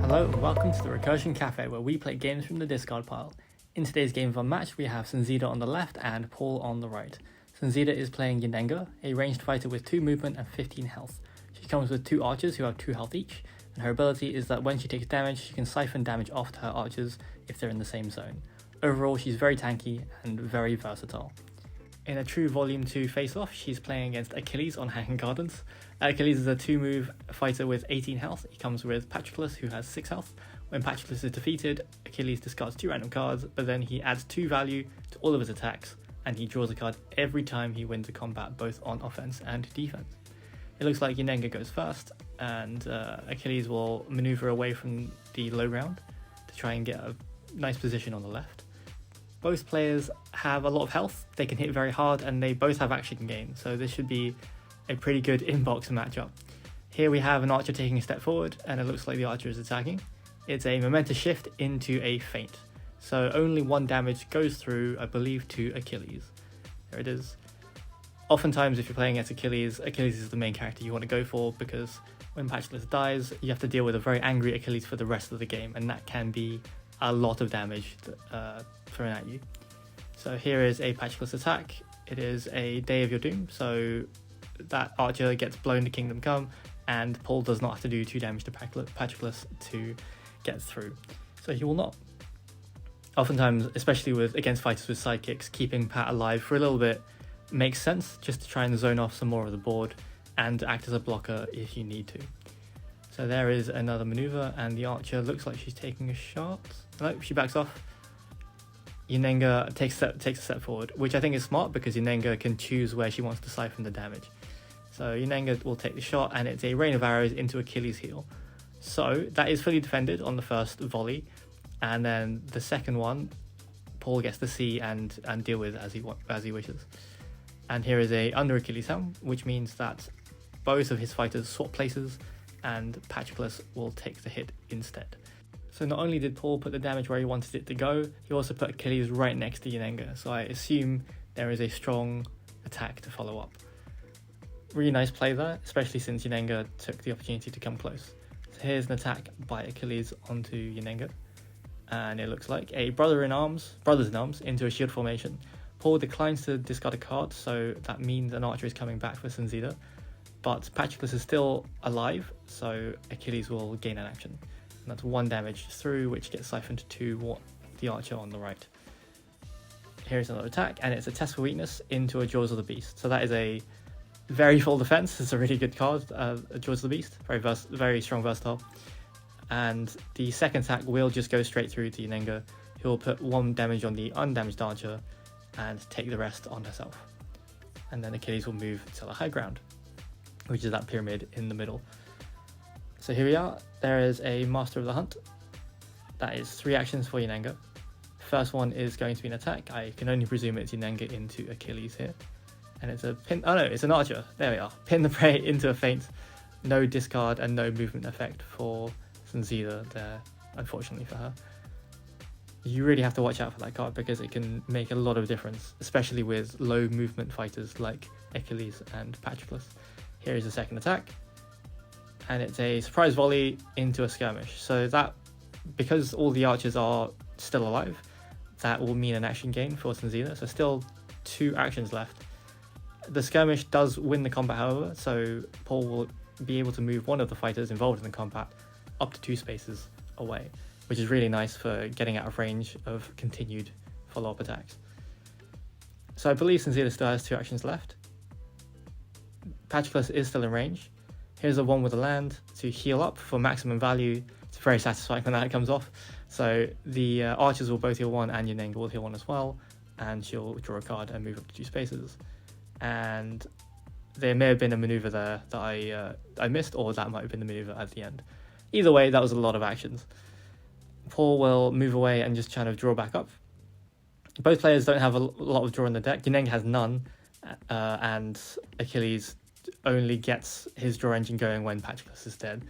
Hello and welcome to the Recursion Cafe, where we play games from the discard pile. In today's game of Unmatched, we have Sunzida on the left and Paul on the right. Sunzida is playing Yennenga, a ranged fighter with 2 movement and 15 health. She comes with 2 archers who have 2 health each, and her ability is that when she takes damage, she can siphon damage off to her archers if they're in the same zone. Overall, she's very tanky and very versatile. In a true Volume 2 face-off, she's playing against Achilles on Hanging Gardens. Achilles is a 2-move fighter with 18 health. He comes with Patroclus, who has 6 health. When Patroclus is defeated, Achilles discards 2 random cards, but then he adds 2 value to all of his attacks, and he draws a card every time he wins a combat, both on offense and defense. It looks like Yennenga goes first, and Achilles will maneuver away from the low ground to try and get a nice position on the left. Both players have a lot of health, they can hit very hard, and they both have action gain, so this should be a pretty good inbox matchup. Here we have an archer taking a step forward, and it looks like the archer is attacking. It's a momentous shift into a feint, so only 1 damage goes through, I believe, to Achilles. There it is. Oftentimes if you're playing against Achilles, Achilles is the main character you want to go for, because when Patroclus dies, you have to deal with a very angry Achilles for the rest of the game, and that can be a lot of damage thrown at you. So here is a Patroclus attack. It is a Day of Your Doom, so that archer gets blown to Kingdom Come, and Paul does not have to do 2 damage to Patroclus to get through. So he will not. Oftentimes, especially against fighters with sidekicks, keeping Pat alive for a little bit makes sense, just to try and zone off some more of the board and act as a blocker if you need to. So there is another maneuver, and the archer looks like she's taking a shot. No, she backs off. Yennenga takes a step forward, which I think is smart because Yennenga can choose where she wants to siphon the damage. So Yennenga will take the shot, and it's a rain of arrows into Achilles' heel. So that is fully defended on the first volley, and then the second one, Paul gets to see and deal with as he wishes. And here is a under Achilles helm, which means that both of his fighters swap places, and Patroclus will take the hit instead. So not only did Paul put the damage where he wanted it to go, he also put Achilles right next to Yennenga, so I assume there is a strong attack to follow up. Really nice play there, especially since Yennenga took the opportunity to come close. So here's an attack by Achilles onto Yennenga, and it looks like a brothers in arms into a shield formation. Paul declines to discard a card, so that means an archer is coming back for Sunzida, but Patroclus is still alive, so Achilles will gain an action. And that's 1 damage through, which gets siphoned to the archer on the right. Here's another attack, and it's a test for weakness into a Jaws of the Beast. So that is a very full defense. It's a really good card, Jaws of the Beast. Very strong, versatile. And the second attack will just go straight through to Yennenga, who will put 1 damage on the undamaged archer and take the rest on herself. And then Achilles will move to the high ground, which is that pyramid in the middle. So here we are. There is a Master of the Hunt. That is 3 actions for Yennenga. First one is going to be an attack. I can only presume it's Yennenga into Achilles here. And it's a pin. Oh no, it's an archer. There we are. Pin the prey into a feint. No discard and no movement effect for Sunzida there, unfortunately for her. You really have to watch out for that card because it can make a lot of difference, especially with low movement fighters like Achilles and Patroclus. Here is the second attack, and it's a surprise volley into a skirmish. So that, because all the archers are still alive, that will mean an action gain for Sunzida. So still 2 actions left. The skirmish does win the combat, however, so Paul will be able to move one of the fighters involved in the combat up to 2 spaces away, which is really nice for getting out of range of continued follow-up attacks. So I believe Sunzida still has 2 actions left. Patroclus is still in range. Here's a one with a land to heal up for maximum value. It's very satisfying when that comes off. So the archers will both heal 1 and Yennenga will heal 1 as well, and she'll draw a card and move up to 2 spaces. And there may have been a maneuver there that I missed, or that might have been the maneuver at the end. Either way, that was a lot of actions. Paul will move away and just kind of draw back up. Both players don't have a lot of draw in the deck. Yennenga has none, and Achilles only gets his draw engine going when Patroclus is dead.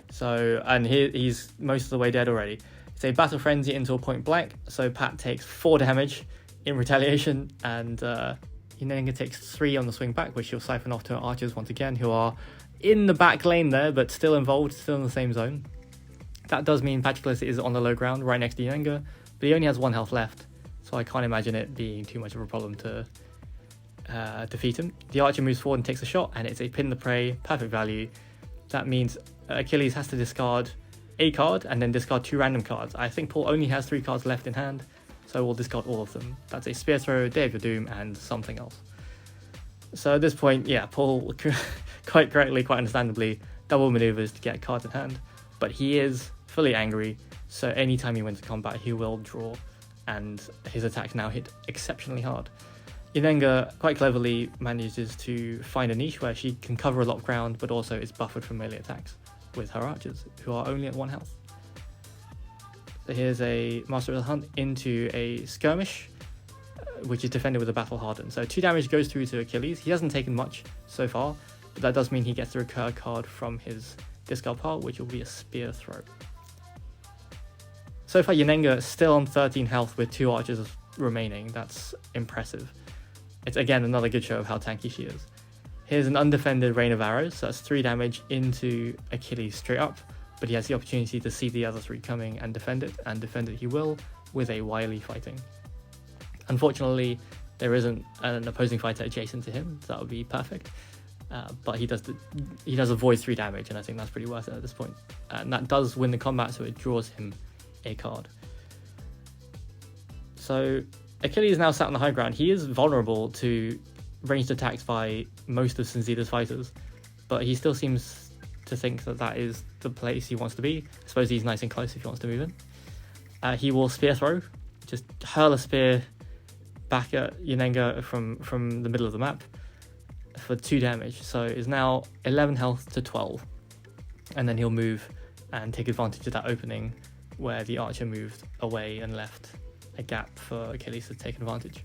So, and he's most of the way dead already. It's a battle frenzy into a point blank, so Pat takes 4 damage in retaliation, and Yennenga takes 3 on the swing back, which she'll siphon off to her archers once again, who are in the back lane there, but still involved, still in the same zone. That does mean Patroclus is on the low ground right next to Yennenga, but he only has 1 health left, so I can't imagine it being too much of a problem to defeat him. The archer moves forward and takes a shot, and it's a pin the prey, perfect value. That means Achilles has to discard a card and then discard 2 random cards. I think Paul only has 3 cards left in hand, so we'll discard all of them. That's a Spear Throw, Day of Your Doom, and something else. So at this point, yeah, Paul quite correctly, quite understandably, double maneuvers to get cards in hand, but he is fully angry, so anytime he wins a combat, he will draw, and his attacks now hit exceptionally hard. Yennenga quite cleverly manages to find a niche where she can cover a lot of ground, but also is buffered from melee attacks with her archers, who are only at 1 health. So here's a Master of the Hunt into a skirmish, which is defended with a Battle Hardened. So 2 damage goes through to Achilles. He hasn't taken much so far, but that does mean he gets to recur a card from his discard pile, which will be a Spear Throw. So far, Yennenga is still on 13 health with 2 archers remaining. That's impressive. It's again another good show of how tanky she is. Here's an undefended Rain of Arrows, so that's 3 damage into Achilles straight up, but he has the opportunity to see the other 3 coming and defend it he will with a wily fighting. Unfortunately, there isn't an opposing fighter adjacent to him, so that would be perfect. But he does avoid 3 damage, and I think that's pretty worth it at this point. And that does win the combat, so it draws him a card. So Achilles is now sat on the high ground. He is vulnerable to ranged attacks by most of Sunzida's fighters, but he still seems to think that that is the place he wants to be. I suppose he's nice and close if he wants to move in. He will Spear Throw, just hurl a spear back at Yennenga from the middle of the map for 2 damage. So it's now 11 health to 12, and then he'll move and take advantage of that opening where the archer moved away and left a gap for Achilles to take advantage.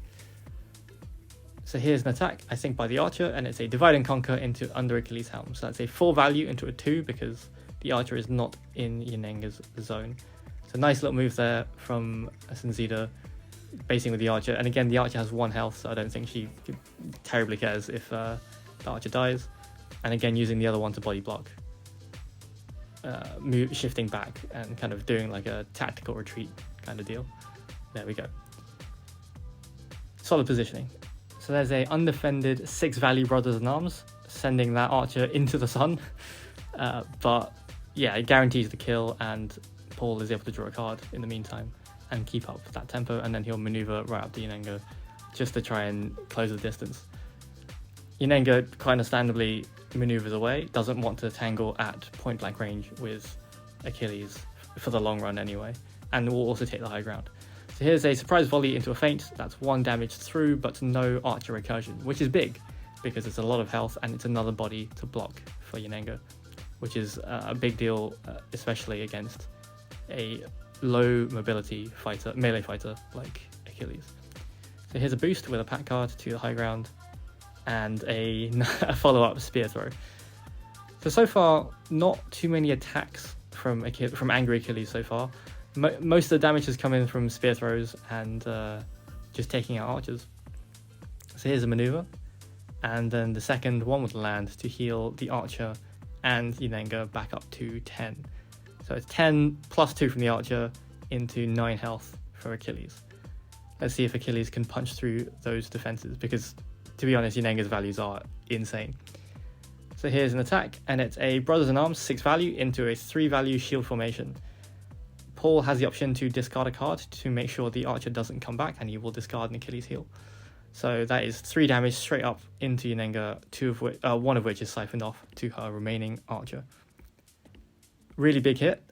So here's an attack, I think, by the archer, and it's a Divide and Conquer into under Achilles' helm. So that's a 4 value into a 2 because the archer is not in Yennenga's zone. So nice little move there from Sunzida, basing with the archer. And again, the archer has 1 health, so I don't think she terribly cares if the archer dies. And again, using the other one to body block. Shifting back and kind of doing like a tactical retreat kind of deal. There we go. Solid positioning. So there's a undefended 6 value Brothers in Arms, sending that archer into the sun. But yeah, it guarantees the kill, and Paul is able to draw a card in the meantime and keep up that tempo, and then he'll maneuver right up to Yennenga just to try and close the distance. Yennenga quite understandably maneuvers away, doesn't want to tangle at point blank range with Achilles for the long run anyway, and will also take the high ground. So here's a surprise volley into a feint. That's 1 damage through, but no archer recursion, which is big because it's a lot of health and it's another body to block for Yennenga, which is a big deal, especially against a low mobility fighter, melee fighter like Achilles. So here's a boost with a pack card to the high ground and a follow-up Spear Throw. So far, not too many attacks from angry Achilles so far. Most of the damage has come in from Spear Throws and just taking out archers. So here's a maneuver, and then the second one with land to heal the archer and Yennenga back up to 10. So it's 10 plus 2 from the archer into 9 health for Achilles. Let's see if Achilles can punch through those defenses, because to be honest, Yennenga's values are insane. So here's an attack, and it's a Brothers in Arms 6 value into a 3 value shield formation. Paul has the option to discard a card to make sure the archer doesn't come back, and he will discard an Achilles heal. So that is 3 damage straight up into Yennenga, 1 of which is siphoned off to her remaining archer. Really big hit.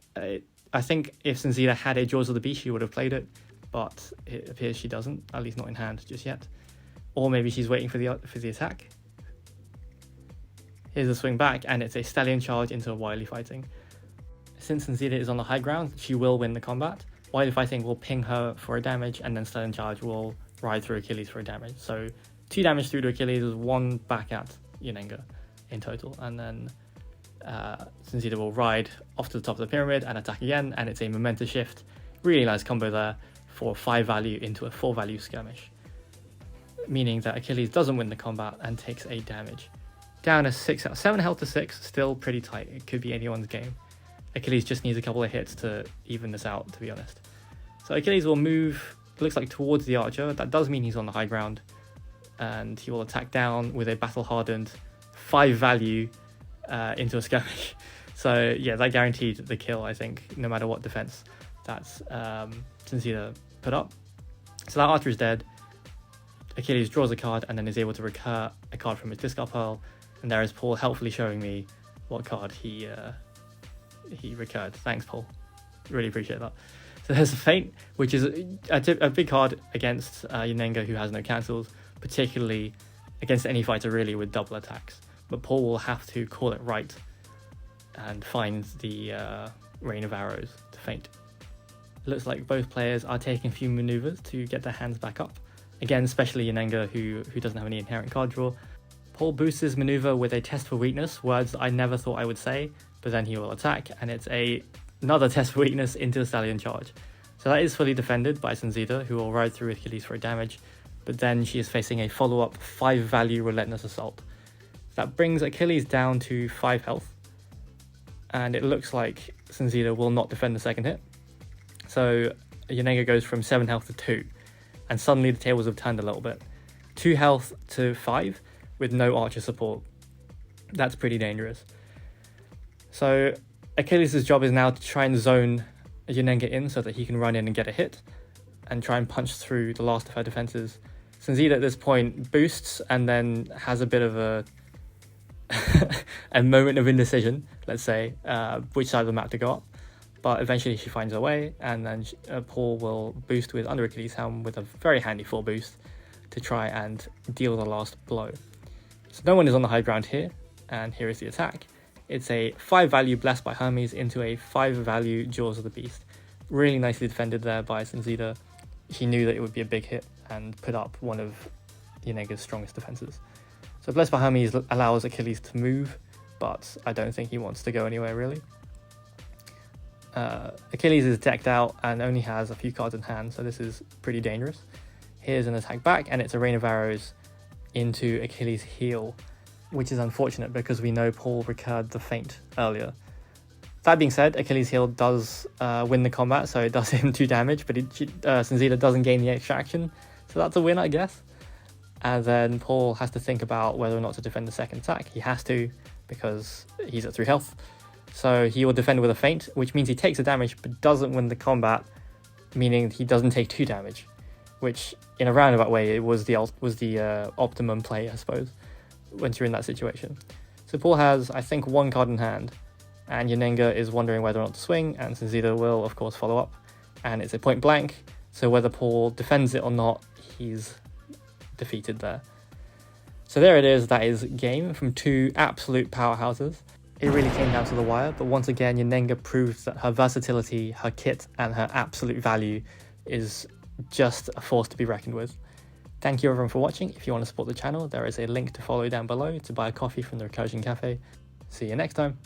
I think if Sunzida had a Jaws of the Beast, she would have played it, but it appears she doesn't, at least not in hand just yet. Or maybe she's waiting for the attack. Here's a swing back, and it's a Stallion Charge into a Wily Fighting. Since Sunzida is on the high ground, she will win the combat. Wily Fighting will ping her for a damage, and then Stallion Charge will ride through Achilles for a damage. So 2 damage through to Achilles, 1 back at Yennenga in total, and then Sunzida will ride off to the top of the pyramid and attack again, and it's a momentous shift. Really nice combo there for 5 value into a 4 value skirmish, meaning that Achilles doesn't win the combat and takes a damage. Down to 7 health to 6, still pretty tight. It could be anyone's game. Achilles just needs a couple of hits to even this out, to be honest. So Achilles will move, it looks like towards the archer. That does mean he's on the high ground, and he will attack down with a battle-hardened 5 value into a skirmish. So yeah, that guaranteed the kill, I think, no matter what defense that's Sunzida put up. So that archer is dead. Achilles draws a card and then is able to recur a card from his discard pile, and there is Paul helpfully showing me what card he recurred. Thanks, Paul. Really appreciate that. So there's a Feint, which is a big card against Yennenga, who has no cancels, particularly against any fighter really with double attacks. But Paul will have to call it right and find the rain of arrows to Feint. It looks like both players are taking a few maneuvers to get their hands back up. Again, especially Yennenga, who doesn't have any inherent card draw. Paul boosts his maneuver with a test for weakness, words I never thought I would say, but then he will attack, and it's another test for weakness into the stallion charge. So that is fully defended by Sunzida, who will ride through Achilles for a damage, but then she is facing a follow-up 5 value relentless assault. That brings Achilles down to 5 health, and it looks like Sunzida will not defend the second hit. So Yennenga goes from 7 health to 2, and suddenly the tables have turned a little bit. 2 health to 5 with no archer support. That's pretty dangerous. So Achilles' job is now to try and zone Yennenga in so that he can run in and get a hit and try and punch through the last of her defenses. Sunzida at this point boosts and then has a bit of a a moment of indecision, let's say, which side of the map to go up. But eventually she finds her way, and then Paul will boost with under Achilles' helm with a very handy 4 boost to try and deal the last blow. So no one is on the high ground here, and here is the attack. It's a 5 value Blessed by Hermes into a 5 value Jaws of the Beast. Really nicely defended there by Sunzida. She knew that it would be a big hit and put up one of Yennenga's strongest defenses. So Blessed by Hermes allows Achilles to move, but I don't think he wants to go anywhere really. Achilles is decked out and only has a few cards in hand, so this is pretty dangerous. Here's an attack back, and it's a rain of arrows into Achilles' heel, which is unfortunate because we know Paul recurred the Feint earlier. That being said, Achilles' heel does win the combat, so it does him 2 damage, but Sunzida doesn't gain the extra action, so that's a win, I guess. And then Paul has to think about whether or not to defend the second attack. He has to, because he's at 3 health. So he will defend with a Feint, which means he takes the damage but doesn't win the combat, meaning he doesn't take 2 damage, which in a roundabout way it was the optimum play, I suppose, once you're in that situation. So Paul has, I think, 1 card in hand, and Yennenga is wondering whether or not to swing, and Sunzida will, of course, follow up. And it's a point blank, so whether Paul defends it or not, he's defeated there. So there it is, that is game from 2 absolute powerhouses. It really came down to the wire, but once again, Yennenga proves that her versatility, her kit, and her absolute value is just a force to be reckoned with. Thank you everyone for watching. If you want to support the channel, there is a link to follow down below to buy a coffee from the Recursion Cafe. See you next time.